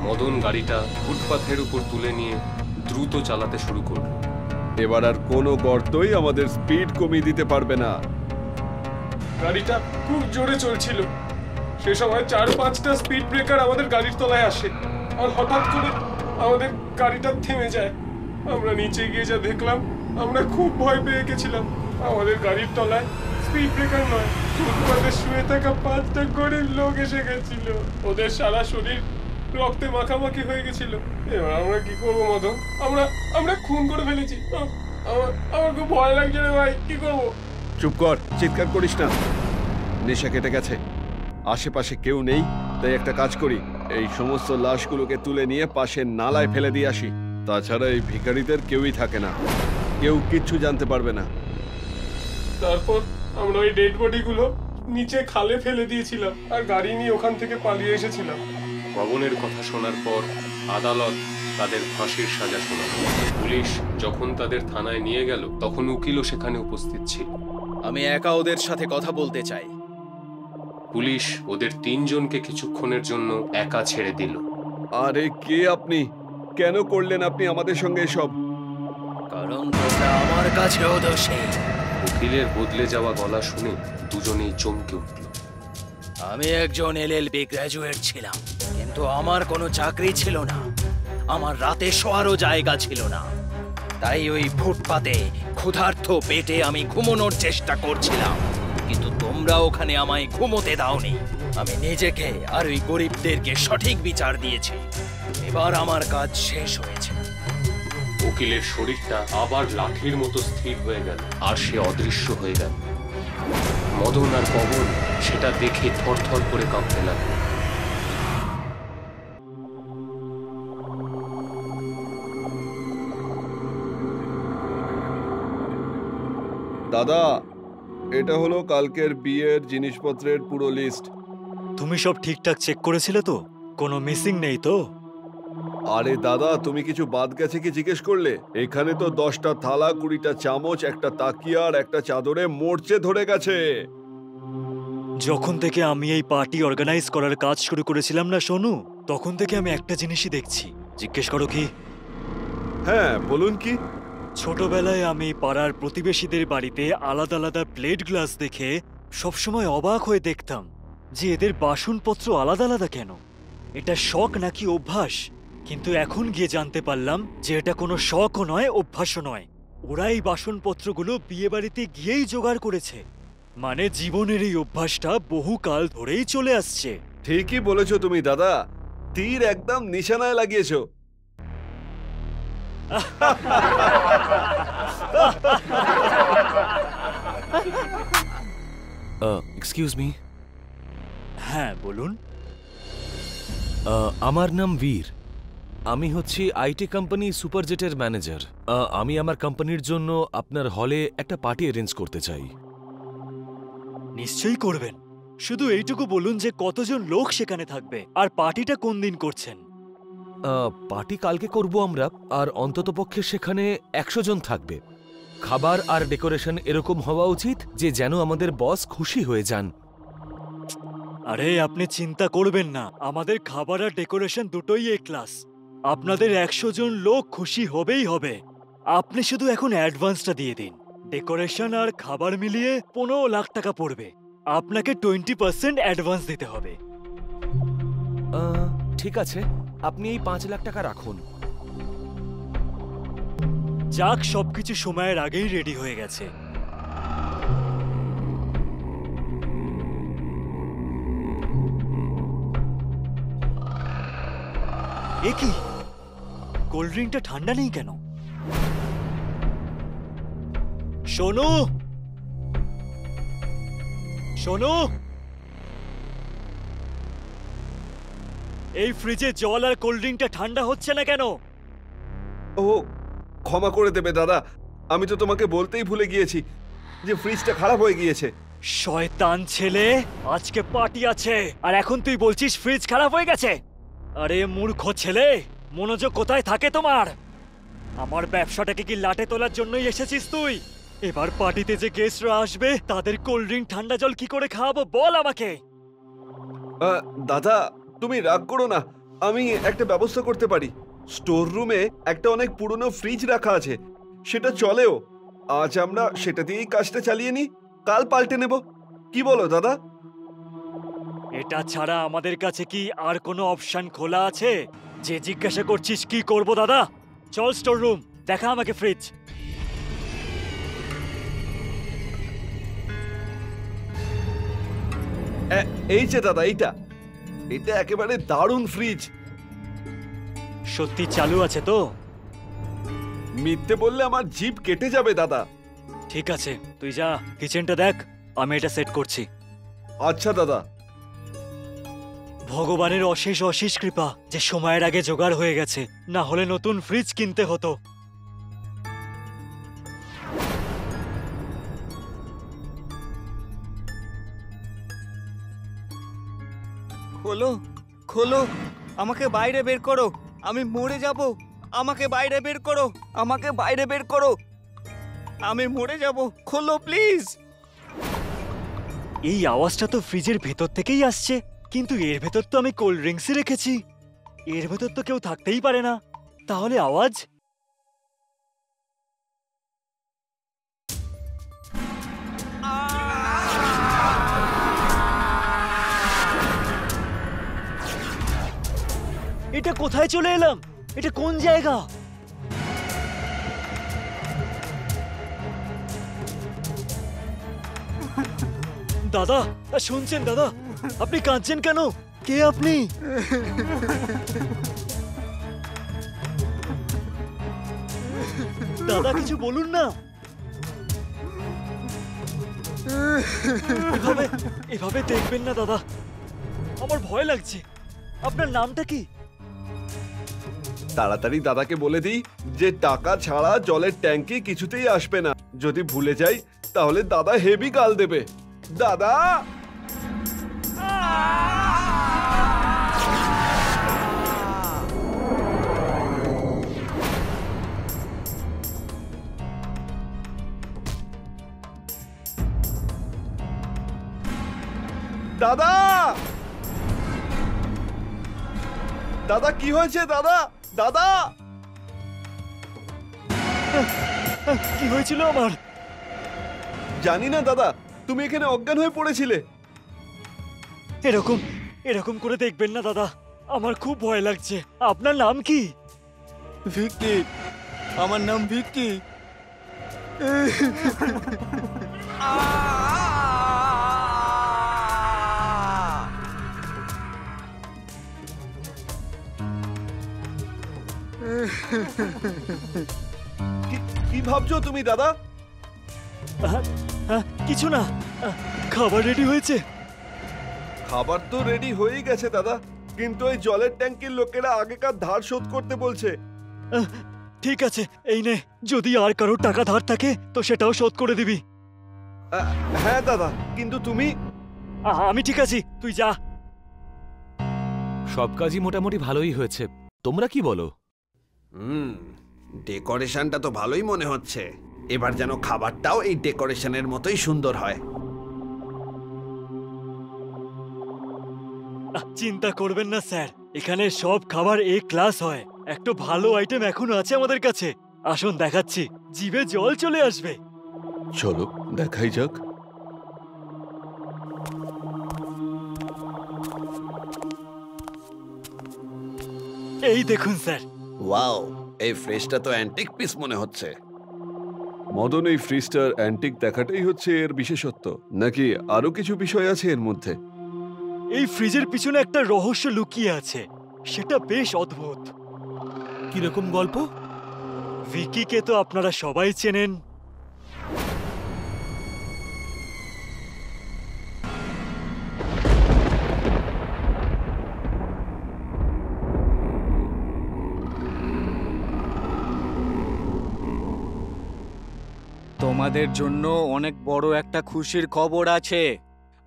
B: মদন গাড়িটা ফুটপাথের উপর তুলে নিয়ে দ্রুত চালাতে শুরু করলো।
D: এবার আর কোনো গর্তই আমাদের স্পিড কমিয়ে দিতে পারবে না।
F: গাড়িটা খুব জোরে চলছিল। সে সময় 4-5টা স্পিড ব্রেকার আমাদের গাড়ির তলায় আসে, আর হঠাৎ করে আমাদের গাড়িটা থেমে যায়। আমরা নিচে গিয়ে যা দেখলাম, আমরা খুব ভয় পেয়ে গেছিলাম। আমাদের গাড়ির তলায় স্পিড ব্রেকার নয়, ফুটপাতে শুয়ে থাকা 5টা গরিব লোক এসে গেছিল। ওদের সারা শরীর রক্তে মাখামাখি হয়ে গেছিল। এবার আমরা কি করবো মদন? আমরা খুন করে ফেলেছি। আমার খুব ভয় লাগছে রে ভাই, কি করবো?
D: চুপ কর, চিৎকার করিস না। নেশা কেটে গেছে, আশেপাশে কেউ নেই। তাই একটা কাজ করি, এই সমস্ত লাশগুলোকে তুলে নিয়ে পাশের নালায় ফেলে দিয়ে আসি। তাছাড়া এই ভিখারিদের কেউই থাকে না, কেউ কিচ্ছু জানতে পারবে না।
F: তারপর আমরা ওই ডেড বডিগুলো নিচে খালে ফেলে দিয়েছিলাম, আর গাড়ি নিয়ে ওখান থেকে পালিয়ে এসেছিলাম।
B: পবনের কথা শোনার পর আদালত তাদের ফাঁসির সাজা শোনাল। পুলিশ যখন তাদের থানায় নিয়ে গেল তখন উকিলও সেখানে উপস্থিত ছিল।
C: আমি একা ওদের সাথে কথা বলতে চাই।
B: পুলিশ ওদের 3 জনকে কিছুক্ষণের জন্য একা ছেড়ে দিল।
D: আরে কে আপনি? কেন করলেন আপনি আমাদের সঙ্গে এসব?
C: কারণ তোমরা আমার কাছেও দোষী।
B: উকিলের বদলে যাওয়া গলা শুনে দুজনেই চমকে উঠল।
C: আমি একজন এলএলবি গ্র্যাজুয়েট ছিলাম, কিন্তু আমার কোনো চাকরি ছিল না। আমার রাতে শোয়ারও জায়গা ছিল না। তাই ওই ফুটপাতে ক্ষুধার্ত পেটে আমি ঘুমানোর চেষ্টা করছিলাম, কিন্তু তোমরা ওখানে আমায় ঘুমোতে দাওনি। আমি নিজেকে আর ওই গরিবদেরকে সঠিক বিচার দিয়েছি। এবার আমার কাজ শেষ হয়েছে।
B: উকিলের শরীরটা আবার লাঠির মতো স্থির হয়ে গেল, আর সে অদৃশ্য হয়ে গেল। মদন আর পবন সেটা দেখে থরথর করে কাঁপতে লাগলো।
D: দাদা, এটা হলো কালকের বিয়ের জিনিসপত্রের পুরো লিস্ট।
E: তুমি সব ঠিকঠাক চেক করেছিলে তো? কোনো মিসিং নেই তো?
D: আরে দাদা, তুমি কিছু বাদ গেছে কি জিজ্ঞেস করলে? এখানে তো 10টা থালা, 20টা চামচ, একটা তাকিয়া আর একটা চাদরে মরচে ধরে গেছে।
E: যখন থেকে আমি এই পার্টি অর্গানাইজ করার কাজ শুরু করেছিলাম না সোনু, তখন থেকে আমি একটা জিনিসই দেখছি। জিজ্ঞেস করো কি?
D: হ্যাঁ, বলুন কি?
E: ছোটবেলায় আমি পাড়ার প্রতিবেশীদের বাড়িতে আলাদা আলাদা প্লেট গ্লাস দেখে সবসময় অবাক হয়ে দেখতাম যে এদের বাসনপত্র আলাদা আলাদা কেন। এটা শখ নাকি অভ্যাস? কিন্তু এখন গিয়ে জানতে পারলাম যে এটা কোনো শখও নয়, অভ্যাসও নয়। ওরা এই বাসনপত্রগুলো বিয়ে বাড়িতে গিয়েই জোগাড় করেছে। মানে জীবনের এই অভ্যাসটা বহুকাল ধরেই চলে আসছে।
D: ঠিকই বলেছো তুমি দাদা, তীর একদম নিশানায় লাগিয়েছো।
G: Excuse me.
E: হ্যাঁ বলুন।
G: আমার নাম বীর। আমি হচ্ছি আইটি কোম্পানি সুপারজেটের ম্যানেজার। আমি আমার কোম্পানির জন্য আপনার হলে একটা পার্টি অ্যারেঞ্জ করতে চাই।
E: নিশ্চয়ই করবেন। শুধু এইটুকু বলুন যে কতজন লোক সেখানে থাকবে আর পার্টিটা কোন দিন করছেন।
G: পার্টি কালকে করব আমরা, আর অন্ততপক্ষে সেখানে 100 জন থাকবে। খাবার আর ডেকোরেশন এরকম হওয়া উচিত যে যেন আমাদের বস খুশি হয়ে যান।
E: আরে আপনি চিন্তা করবেন না, আমাদের খাবার আর ডেকোরেশন দুটোই এ ক্লাস। আপনাদের 100 জন লোক খুশি হবেই হবে। আপনি শুধু এখন অ্যাডভান্সটা দিয়ে দিন। ডেকোরেশন আর খাবার মিলিয়ে 15 লাখ টাকা পড়বে। আপনাকে 20% অ্যাডভান্স দিতে হবে।
G: ঠিক আছে, আপনি এই 5 লাখ টাকা রাখুন।
E: যাক, সবকিছু সময়ের আগেই রেডি হয়ে গেছে। এ কি, কোল্ড ড্রিঙ্কটা ঠান্ডা নেই কেন? শোনো শোনো, এই ফ্রিজে জল আর কোল্ড ড্রিঙ্কটা ঠান্ডা হচ্ছে না কেন?
D: ও, ক্ষমা করে দেবে দাদা, আমি তো তোমাকে বলতেই ভুলে গিয়েছি যে ফ্রিজটা খারাপ হয়ে গিয়েছে।
E: শয়তান ছেলে, আজকে পার্টি আছে আর এখন তুই বলছিস ফ্রিজ খারাপ হয়ে গেছে? আরে মূর্খ ছেলে, মনোযোগ কোথায় থাকে তোমার? আমার ব্যবসাটাকে কি লাটে তোলার জন্যই এসেছিস তুই? এবার পার্টিতে যে গেস্টরা আসবে তাদের কোল্ড ড্রিঙ্ক ঠান্ডা জল কি করে খাওয়াবো বল আমাকে।
D: দাদা, তুমি রাগ করো না, আমি একটা ব্যবস্থা করতে পারি। স্টোর রুমে একটা অনেক পুরনো ফ্রিজ রাখা আছে, সেটা চলেও। আজ আমরা সেটা দিয়েই কাজটা চালিয়ে নিই, কাল পাল্টে নেব। কি বলো দাদা?
E: এটা ছাড়া আমাদের কাছে কি আর কোনো অপশন খোলা আছে? যে জিজ্ঞাসা করছিস কি করব দাদা? চল স্টোর রুম, দেখা আমাকে ফ্রিজ।
D: এই যে দাদা, এটা একেবারে দারুণ ফ্রিজ।
E: সত্যি চালু আছে তো?
D: মিথ্যে বললে আমার জিভ কেটে যাবে দাদা।
E: ঠিক আছে, তুই যা কিচেনটা দেখ, আমি এটা সেট করছি।
D: আচ্ছা দাদা।
E: ভগবানের অশেষ অশেষ কৃপা যে সময়ের আগে জোগাড় হয়ে গেছে, না হলে নতুন ফ্রিজ কিনতে হতো।
H: খোলো খোলো, আমাকে বাইরে বের করো, আমি মরে যাব। আমাকে বাইরে বের করো, আমাকে বাইরে বের করো, আমি মরে যাব। খোলো প্লিজ।
E: এই আওয়াজটা তো ফ্রিজের ভেতর থেকেই আসছে, কিন্তু এর ভেতর তো আমি কোল্ড ড্রিঙ্কসই রেখেছি। এর ভেতর তো কেউ থাকতেই পারে না। তাহলে আওয়াজ? এটা কোথায় চলে এলাম? এটা কোন জায়গা? দাদা, শুনছেন দাদা? আপনি কাঁদছেন কেন? কে আপনি? দাদা কিছু বলুন না। এভাবে এভাবে দেখবেন না দাদা, আমার ভয় লাগছে। আপনার নামটা কি?
D: তাড়াতাড়ি দাদাকে বলে দিই যে টাকা ছাড়া জলের ট্যাঙ্কি কিছুতেই আসবে না। যদি ভুলে যাই তাহলে দাদা হেভি গাল দেবে। দাদা, দাদা, দাদা কি হয়েছে দাদা? দাদা,
E: কি হয়েছিল আমার?
D: জানি না দাদা, তুমি এখানে অজ্ঞান হয়ে পড়েছিলে।
E: এরকম এরকম করে দেখবেন না দাদা, আমার খুব ভয় লাগছে। আপনার নাম কি?
H: ভিক্কি, আমার নাম ভিক্কি।
D: কি ভাবছো তুমি দাদা?
E: কিছু না। খাবার রেডি হয়েছে?
D: খাবার তো রেডি হয়েই গেছে দাদা, কিন্তু ওই জলের ট্যাঙ্কির লোকেরা আগেকার ধার শোধ করতে বলছে।
E: ঠিক আছে, এই নে, যদি আর কারোর টাকা ধার থাকে তো সেটাও শোধ করে দিবি।
D: হ্যাঁ দাদা, কিন্তু তুমি?
E: আমি ঠিক আছি, তুই যা।
G: সব কাজই মোটামুটি ভালোই হয়েছে, তোমরা কি বলো?
I: ডেকোরেশনটা তো ভালোই মনে হচ্ছে। এবার যেন খাবারটাও এই ডেকোরেশনের মতোই সুন্দর হয়।
E: চিন্তা করবেন না স্যার, এখানে সব খাবার এ ক্লাস হয়। একটা ভালো আইটেম এখনো আছে আমাদের কাছে। আসুন দেখাচ্ছি, জিভে জল চলে আসবে।
D: চলো দেখাই যাক।
E: এই দেখুন স্যার।
I: ওয়াও, এই ফ্রেশটা তো অ্যান্টিক পিস মনে হচ্ছে।
D: মদন, এই ফ্রিজটার অ্যান্টিক দেখাটাই হচ্ছে এর বিশেষত্ব, নাকি আরো কিছু বিষয় আছে এর মধ্যে?
E: এই ফ্রিজের পিছনে একটা রহস্য লুকিয়ে আছে, সেটা বেশ অদ্ভুত।
G: কিরকম গল্প?
E: ভিকিকে তো আপনারা সবাই চেনেন।
H: তোমাদের জন্য অনেক বড় একটা খুশির খবর আছে।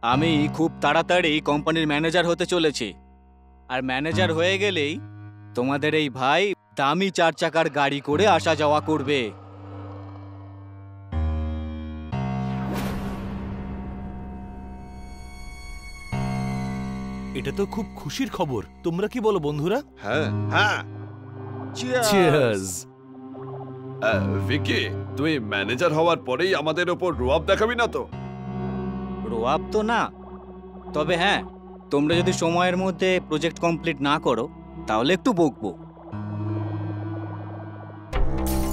H: আমি খুব তাড়াতাড়ি কোম্পানির ম্যানেজার হতে চলেছি। আর ম্যানেজার হয়ে গেলেই তোমাদের এই ভাই দামি 4 চাকার গাড়ি করে আসা যাওয়া করবে।
G: এটা তো খুব খুশির খবর, তোমরা কি বলো বন্ধুরা?
D: হ্যাঁ
I: হ্যাঁ,
G: চিয়ার্স।
D: ভিকি, তুই ম্যানেজার হওয়ার পরেই আমাদের ওপর রোয়াব দেখাবি না তো?
H: রোয়াব তো না, তবে হ্যাঁ, তোমরা যদি সময়ের মধ্যে প্রজেক্ট কমপ্লিট না করো তাহলে একটু বকবো।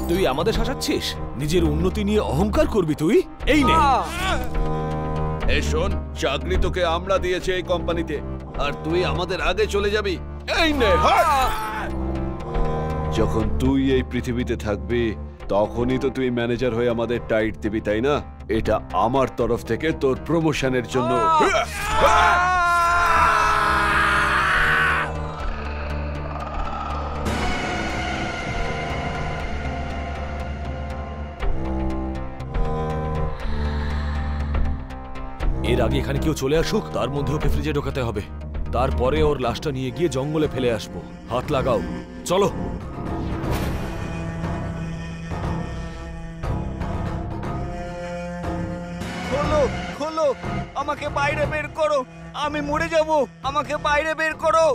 G: তুই আমাদের শাসাচ্ছিস? নিজের উন্নতি নিয়ে অহংকার করবি তুই? এই নে।
D: এই শোন, চাকরি তোকে আমরা দিয়েছি এই কোম্পানিতে, আর তুই আমাদের আগে চলে যাবি। এই নে, হাট! যখন তুই এই পৃথিবীতে থাকবি তখনই তো তুই ম্যানেজার হয়ে আমাদের টাইট দিবি, তাই না? এটা আমার তরফ থেকে তোর প্রমোশনের জন্য।
G: এর আগে এখানে কেউ চলে আসুক, তার মধ্যে ওকে ফ্রিজে ঢোকাতে হবে। তারপরে ওর লাশটা নিয়ে গিয়ে জঙ্গলে ফেলে আসবো। হাত লাগাও, চলো।
H: খোলো, খোলো। হলো? আমাকে বাইরে বের করো, আমি মরে যাব, আমাকে বাইরে বের করো।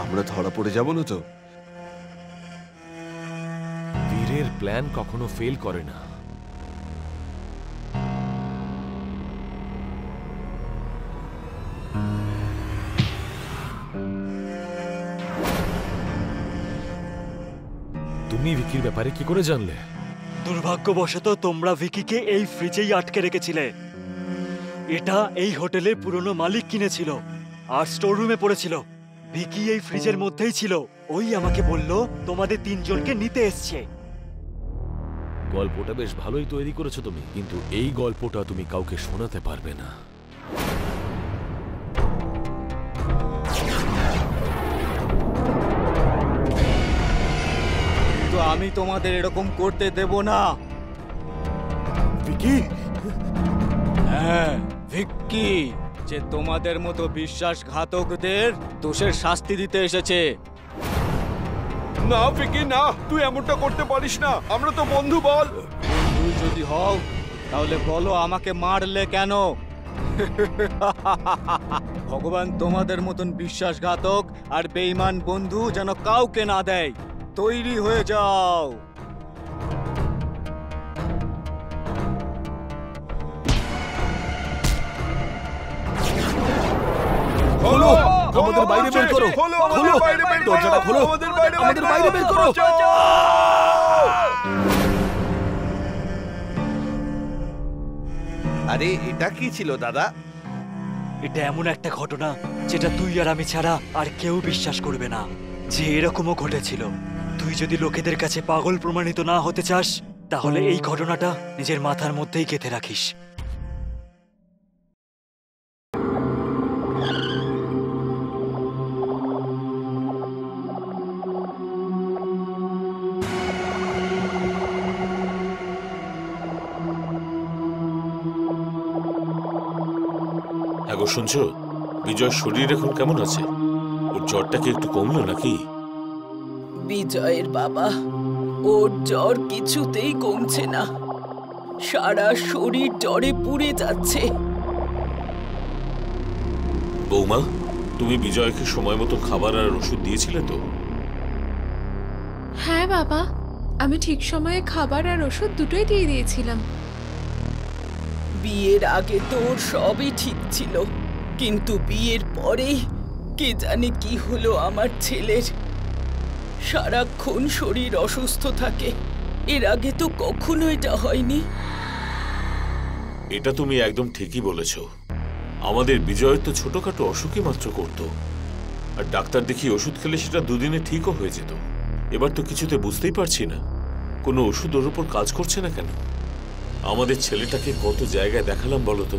D: আমরা ধরা পড়ে যাব না তো?
G: বীরের প্ল্যান কখনো ফেল করে না। তুমি ভিকির ব্যাপারে কি করে জানলে?
E: দুর্ভাগ্যবশত তোমরা ভিকিকে এই ফ্রিজেই আটকে রেখেছিলে। এটা এই হোটেলের পুরনো মালিক কিনেছিল আর স্টোর রুমে পড়েছিল। ভিকি এই ফ্রিজের মধ্যেই ছিল। ওই আমাকে বলল তোমাদের তিনজনকে নিতে এসছে।
G: গল্পটা বেশ ভালোই তৈরি করেছো তুমি, কিন্তু এই গল্পটা তুমি কাউকে শোনাতে পারবে না।
H: তো আমি তোমাদের এরকম করতে দেব না।
G: ভিকি?
H: হ্যাঁ, ভিক্কি, যে তোমাদের মতো বিশ্বাসঘাতকদের দোষের শাস্তি দিতে এসেছে।
D: না ভিকি, না, তুই এমনটা করতে পারিস না। আমরা তো বন্ধু, বল।
H: তুই যদি হও তাহলে বলো আমাকে মারলে কেন? ভগবান তোমাদের মতন বিশ্বাসঘাতক আর বেঈমান বন্ধু যেন কাউকে না দেয়। তৈরি হয়ে যাও।
G: খোলো, আমাদের বাইরে বের করো। খোলো, দরজাটা খোলো, আমাদের বাইরে বের করো।
I: আরে এটা কি ছিল দাদা?
E: এটা এমন একটা ঘটনা যেটা তুই আর আমি ছাড়া আর কেউ বিশ্বাস করবে না যে এরকমও ঘটেছিল। তুই যদি লোকেদের কাছে পাগল প্রমাণিত না হতে চাস তাহলে এই ঘটনাটা নিজের মাথার মধ্যেই গেঁথে রাখিস।
J: হ্যাঁ গো, শুনছো? বিজয়ের শরীর এখন কেমন আছে? ওর জ্বরটা কি একটু কমলো নাকি?
K: বিজয়ের বাবা, ওর জ্বর কিছুতেই কমছে না। সারা শরীর জ্বরে পুড়ে যাচ্ছে।
J: বৌমা, তুমি বিজয়কে সময় মতো খাবার আর ওষুধ দিয়েছিলে তো?
L: হ্যাঁ বাবা, আমি ঠিক সময়ে খাবার আর ওষুধ দুটোই দিয়ে দিয়েছিলাম।
K: বিয়ের আগে তো ওর সবই ঠিক ছিল, কিন্তু বিয়ের পরেই কে জানে কি হলো আমার ছেলের। সারাক্ষণ শরীর অসুস্থ থাকে। এর আগে তো কখনো এটা হয়নি।
J: এটা তুমি একদম ঠিকই বলেছ। আমাদের বিজয়ের তো ছোটখাটো অসুখই মাত্র করত, আর ডাক্তার দেখিয়ে ওষুধ খেলে সেটা দুদিনে ঠিকও হয়ে যেত। এবার তো কিছুতে বুঝতেই পারছি না কোনো ওষুধ ওর উপর কাজ করছে না কেন। আমাদের ছেলেটাকে কত জায়গায় দেখালাম বলতো,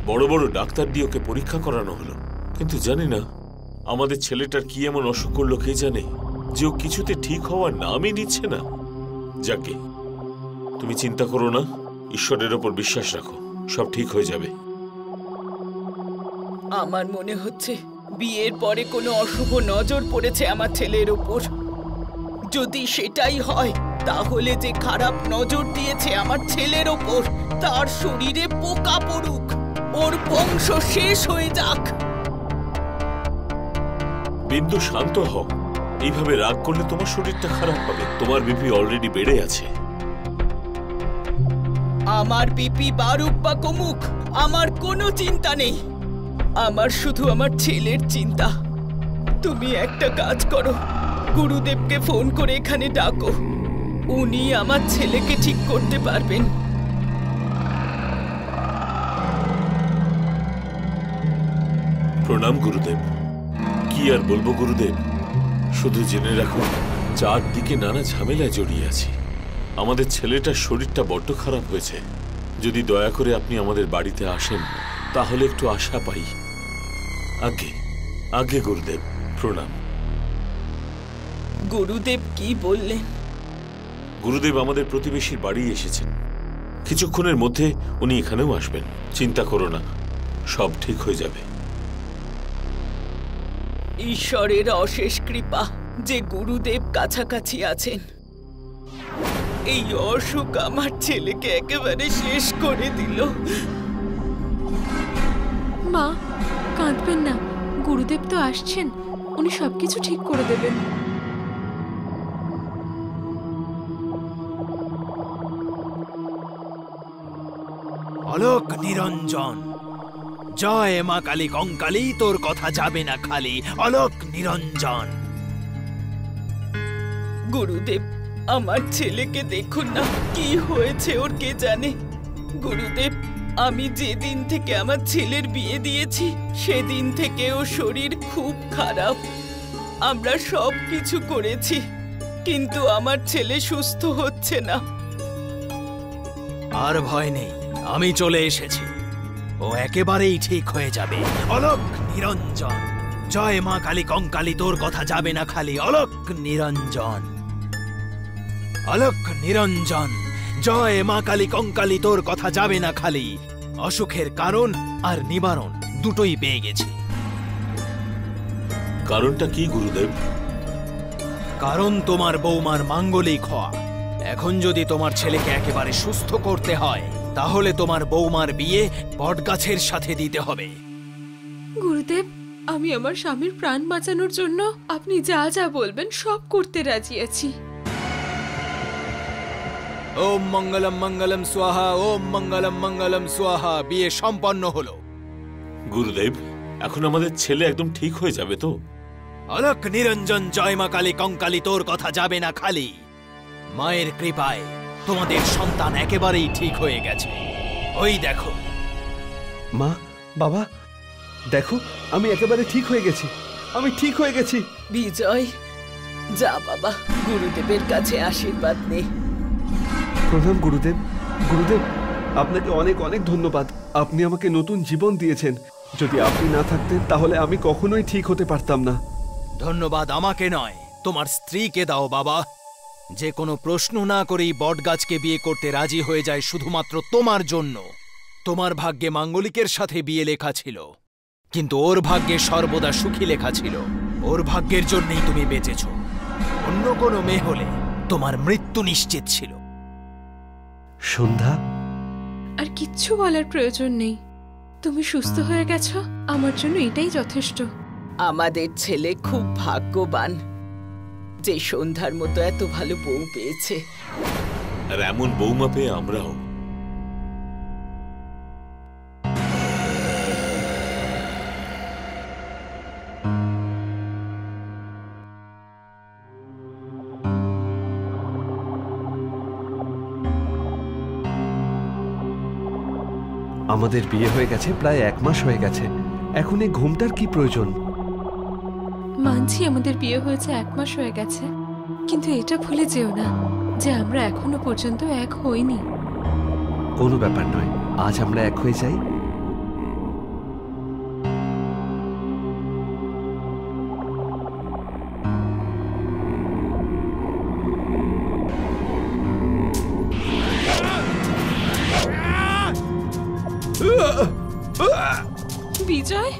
J: বড় বড় ডাক্তার দিয়ে ওকে পরীক্ষা করানো হলো, কিন্তু জানি না আমাদের ছেলেটার কি এমন অসুখ করলো কে জানে যে ও কিছুতে ঠিক হওয়ার নামই নিচ্ছে না। যাকে, তুমি চিন্তা করো না, ঈশ্বরের ওপর বিশ্বাস রাখো, সব ঠিক হয়ে যাবে।
K: আমার মনে হচ্ছে বিয়ের পরে কোনো অশুভ নজর পড়েছে আমার ছেলের উপর। যদি সেটাই হয় তাহলে যে খারাপ নজর দিয়েছে আমার ছেলের ওপর তার শরীরে পোকা পড়ুক, ওর বংশ শেষ হয়ে যাক।
J: বিন্দু, শান্ত হও। এইভাবে রাগ করলে তোমার শরীরটা খারাপ হবে। তোমার বিপি অলরেডি বেড়ে আছে।
K: আমার বিপি বাড়ুক বা কমুক আমার কোনো চিন্তা নেই। আমার শুধু আমার ছেলের চিন্তা। তুমি একটা কাজ করো, গুরুদেবকে ফোন করে এখানে ডাকো। উনি আমার ছেলেকে ঠিক করতে পারবেন।
J: প্রণাম গুরুদেব। কি আর বলবো গুরুদেব, শুধু জেনে রাখুন চারদিকে নানা ঝামেলায় জড়িয়ে আছি। আমাদের ছেলেটার শরীরটা বড্ড খারাপ হয়েছে। যদি দয়া করে আপনি আমাদের বাড়িতে আসেন তাহলে একটু আশা পাই। আগে আগে গুরুদেব, প্রণাম।
K: গুরুদেব কি বললেন?
J: গুরুদেব আমাদের প্রতিবেশীর বাড়ি এসেছেন। কিছুক্ষণের মধ্যে উনি এখানেও আসবেন। চিন্তা করো না, সব ঠিক হয়ে যাবে।
K: ঈশ্বরের অশেষ কৃপা যে গুরুদেব কাছাকাছি আছেন। এই অসুখ আমার ছেলেকে একেবারে শেষ করে দিল।
L: মা, কাঁদবেন না, গুরুদেব তো আসছেন, উনি সবকিছু ঠিক করে দেবেন।
M: অলোক নিরঞ্জন, জয় মা কালী কঙ্কালী, তোর কথা যাবে না খালি। অলোক নিরঞ্জন।
K: গুরুদেব, আমার ছেলেকে দেখুন না, কি হয়েছে ওর কে জানে। গুরুদেব, আমি যেদিন থেকে আমার ছেলের বিয়ে দিয়েছি সেদিন থেকে ওর শরীর খুব খারাপ। আমরা সব কিছু করেছি, কিন্তু আমার ছেলে সুস্থ হচ্ছে না।
M: আর ভয় নেই, আমি চলে এসেছি, ও একেবারেই ঠিক হয়ে যাবে। অলোক নিরঞ্জন, জয় মা কালী কঙ্কালী, তোর কথা যাবে না খালি। অলোক নিরঞ্জন, অলোক নিরঞ্জন, জয় মা কালী কঙ্কালী, তোর কথা যাবে না খালি। অসুখের কারণ আর নিবারণ দুটোই পেয়ে গেছি।
J: কারণটা কি গুরুদেব?
M: কারণ তোমার বৌমার মাঙ্গলিক হওয়া। এখন যদি তোমার ছেলেকে একেবারে সুস্থ করতে হয় তাহলে তোমার বৌমার বিয়ে বটগাছের সাথে দিতে হবে।
L: গুরুদেব, আমি আমার স্বামীর প্রাণ বাঁচানোর জন্য আপনি যা যা বলবেন সব করতে রাজি আছি।
M: ওম মঙ্গলম মঙ্গলম স্বাহা, ওম মঙ্গলম মঙ্গলম স্বাহা। বিয়ে সম্পন্ন হলো।
J: গুরুদেব, এখন আমাদের ছেলে একদম ঠিক হয়ে যাবে তো?
M: অলোক নিরঞ্জন, জয় মা কালী কঙ্কালী, তোর কথা যাবে না খালি। মায়ের কৃপায় তোমাদের সন্তান একেবারেই ঠিক হয়ে গেছে। ওই দেখো।
D: মা, বাবা, দেখো, আমি একেবারে ঠিক হয়ে গেছি, আমি ঠিক হয়ে গেছি।
K: বিজয়, যা বাবা, গুরুদেবের কাছে আশীর্বাদ নে।
D: প্রণাম গুরুদেব। গুরুদেব, আপনাকে অনেক অনেক ধন্যবাদ। আপনি আমাকে নতুন জীবন দিয়েছেন। যদি আপনি না থাকতেন তাহলে আমি কখনোই ঠিক হতে পারতাম না।
M: ধন্যবাদ আমাকে নয়, তোমার স্ত্রীকে দাও বাবা, যে কোনো প্রশ্ন না করেই বটগাছকে বিয়ে করতে রাজি হয়ে যায় শুধুমাত্র তোমার জন্য। তোমার ভাগ্যে মাঙ্গলিকের সাথে বিয়ে লেখা ছিল, কিন্তু ওর ভাগ্যে সর্বদা সুখী লেখা ছিল। ওর ভাগ্যের জন্যই তুমি বেঁচেছ। অন্য কোনো মেয়ে হলে তোমার মৃত্যু নিশ্চিত ছিল।
D: সন্ধ্যা,
L: আর কিচ্ছু বলার প্রয়োজন নেই, তুমি সুস্থ হয়ে গেছো, আমার জন্য এটাই যথেষ্ট।
K: আমাদের ছেলে খুব ভাগ্যবান যে সন্ধ্যার মতো এত ভালো বউ পেয়েছে।
J: আর এমন বৌমা পেয়ে আমরাও।
D: আমাদের বিয়ে হয়ে গেছে প্রায় 1 মাস হয়ে গেছে। এখন এই ঘুমটার কি প্রয়োজন?
L: মানছি আমাদের বিয়ে হয়েছে 1 মাস হয়ে গেছে, কিন্তু এটা ভুলে যেও না যে আমরা এখনো পর্যন্ত এক হইনি।
D: কোনো ব্যাপার নয়, আজ আমরা এক হয়ে যাই।
L: বিজয়,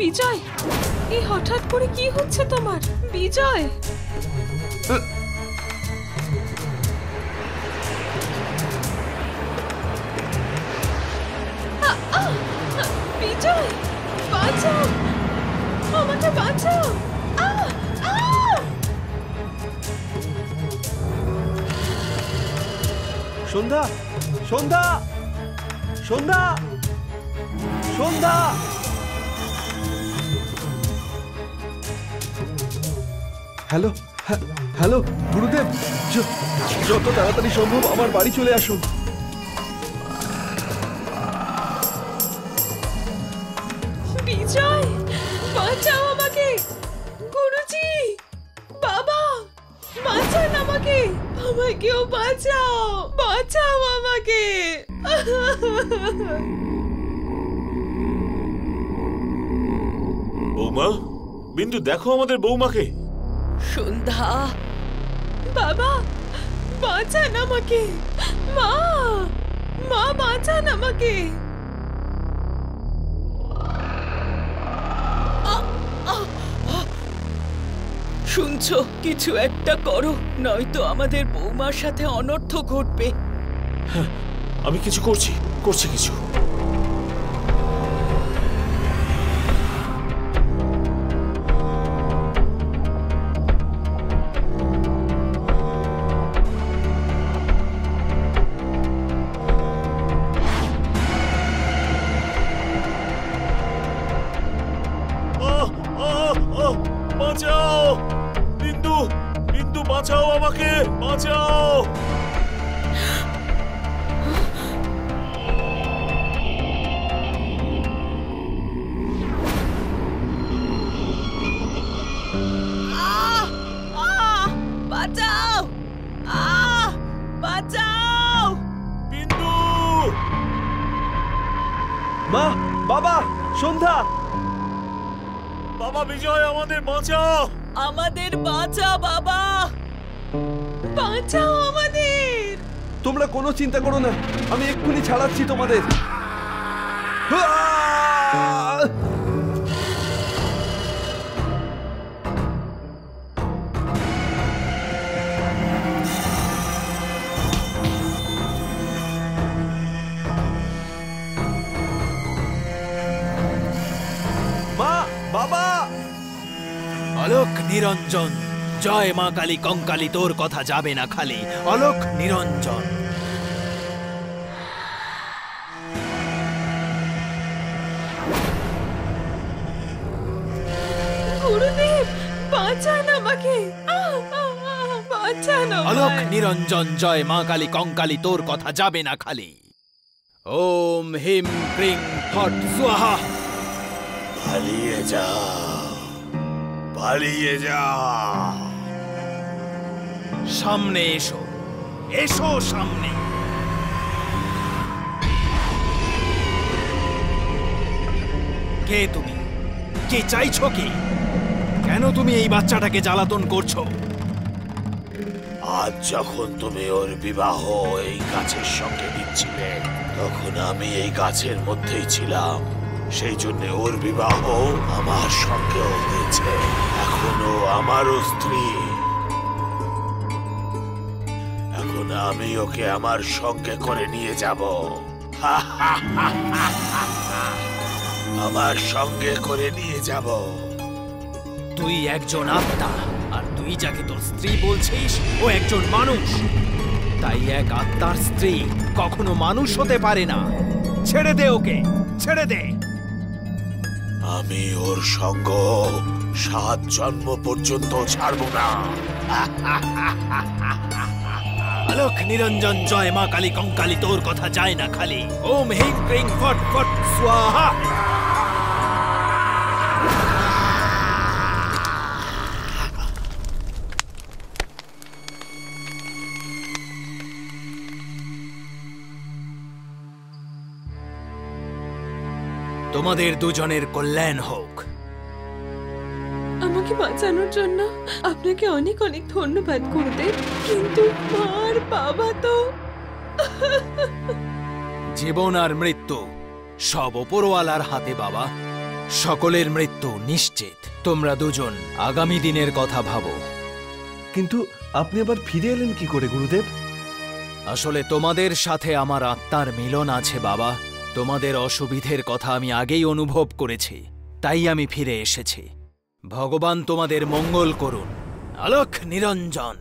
L: বিজয়, এই হঠাৎ করে কি হচ্ছে তোমার? বিজয়, বিজয়, বাঁচাও, আমাকে বাঁচাও।
D: সন্ধ্যা, সন্ধ্যা, সন্ধ্যা, সন্ধ্যা। হ্যালো, হ্যালো গুরুদেব, যত তাড়াতাড়ি সম্ভব আমার বাড়ি চলে আসুন।
L: বিজয়, বাঁচাও আমাকে। গুরুজি, বাবা, বাঁচান আমাকে, আমাকেও বাঁচাও, বাঁচাও আমাকে।
J: বৌমা, বিন্দু, দেখো আমাদের বৌমাকে।
K: সন্ধ্যা,
L: বাবা, বাঁচান আমাকে। মা, মা, বাঁচান আমাকে।
K: শুনছো, কিছু একটা করো, নয়তো আমাদের বৌমার সাথে অনর্থ ঘটবে।
J: আমি কিছু করছি কিছু। বাঁচাও বিন্দু, বিন্দু বাঁচাও, আমাকে বাঁচাও।
K: বাঁচাও, বাঁচাও
J: বিন্দু।
D: মা, বাবা, সন্ধ্যা,
J: বাবা বিজয়, আমাদের বাঁচাও।
K: আমাদের বাঁচা বাবা, বাঁচাও আমাদের।
D: তোমরা কোনো চিন্তা করো না, আমি এক্ষুনি ছাড়াচ্ছি তোমাদের। মা, বাবা।
M: অলোক নিরঞ্জন, জয় মা কালী কঙ্কালী, তোর কথা যাবে না খালি। অলোক নিরঞ্জন।
L: গুরুদেব, বাঁচান আমাকে, বাঁচান আমায়।
M: অলোক নিরঞ্জন, জয় মা কালী কঙ্কালী, তোর কথা যাবে না খালি। ওম হিম ক্রিং ফট স্বাহা।
J: পালিয়ে যা, পালিয়ে যা।
M: সামনে এসো, এসো সামনে। কে তুমি? কি চাইছো কি? কেন তুমি এই বাচ্চাটাকে জ্বালাতন করছো?
J: আজ যখন তুমি ওর বিবাহ এই গাছের সঙ্গে দিচ্ছিলে, তখন আমি এই গাছের মধ্যেই ছিলাম। সেই জন্য ওর বিবাহ আমার সঙ্গেও হয়েছে। এখনো আমারও স্ত্রী। এখন আমি ওকে আমার সঙ্গে করে নিয়ে যাব। আমার সঙ্গে করে নিয়ে যাব।
M: তুই একজন আত্মা, আর তুই যাকে তোর স্ত্রী বলছিস ও একজন মানুষ। তাই এক আত্মার স্ত্রী কখনো মানুষ হতে পারে না। ছেড়ে দে ওকে, ছেড়ে দে।
J: আমি ওর সঙ্গ 7 জন্ম পর্যন্ত ছাড়ব না।
M: আলোক নিরঞ্জন, জয় মা কালী কঙ্কালী, তোর কথা যায় না খালি। ওম হিং ক্রিং ফট ফট স্বাহা। তোমাদের দুজনের কল্যাণ হোক।
L: আমাকে বাঁচানোর জন্য আপনাকে অনেক অনেক ধন্যবাদ গুরুদেব, কিন্তু মার বাবা তো।
M: জীবন আর মৃত্যু সব ওপরওয়ালার হাতে বাবা। সকলের মৃত্যু নিশ্চিত। তোমরা দুজন আগামী দিনের কথা ভাবো।
D: কিন্তু আপনি আবার ফিরে এলেন কি করে গুরুদেব?
M: আসলে তোমাদের সাথে আমার আত্মার মিলন আছে বাবা। তোমাদের অসুবিধের কথা আমি আগেই অনুভব করেছি, তাই আমি ফিরে এসেছি। ভগবান তোমাদের মঙ্গল করুন। আলোক নিরঞ্জন।